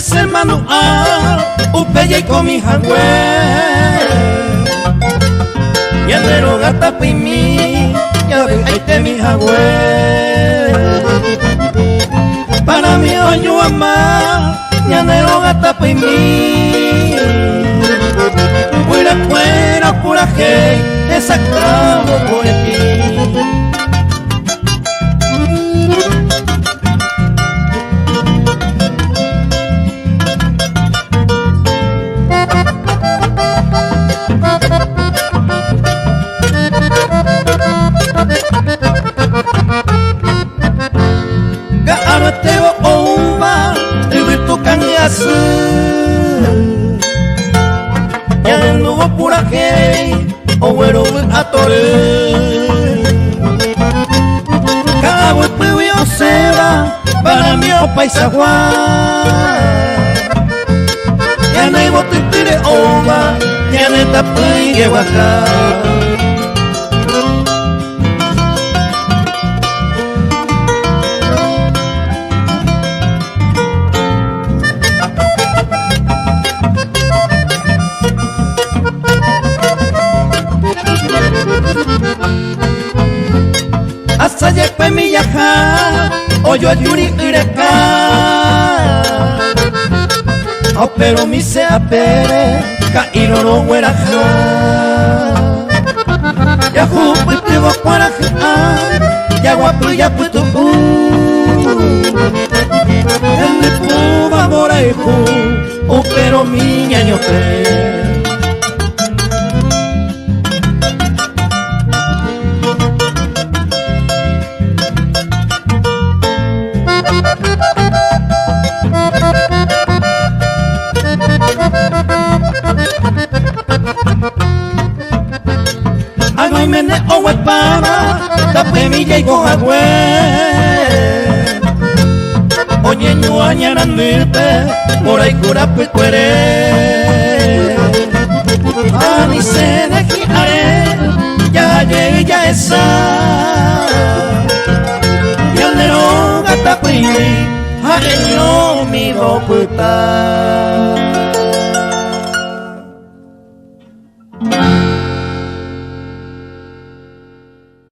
se manual upeye con mi jagüe yanero gata pimi ya ven ahí te mi jagüe para mi oño amar yanero gata pimi fuera fuera pura hey exactamos por ti. Gaarteo omba ritu kanyasu yanu pura hey owero atore cago pibio seba para mi paisagua yana ibo titire omba yana tapai gewaka hasta yepe mi yaja oyo yuri ireka oh pero mi se apere ka iroro weraja ya jupu tigo kwaraja ya guapu ya putu el de puba moreju oh pero mi ñañote. Agua mene owe para tape mi llego agüe oye ñu añaranirte por ahí cura pecuere ani se dejaré ya llegué ya esa y al nero gata pili areño mi roputa.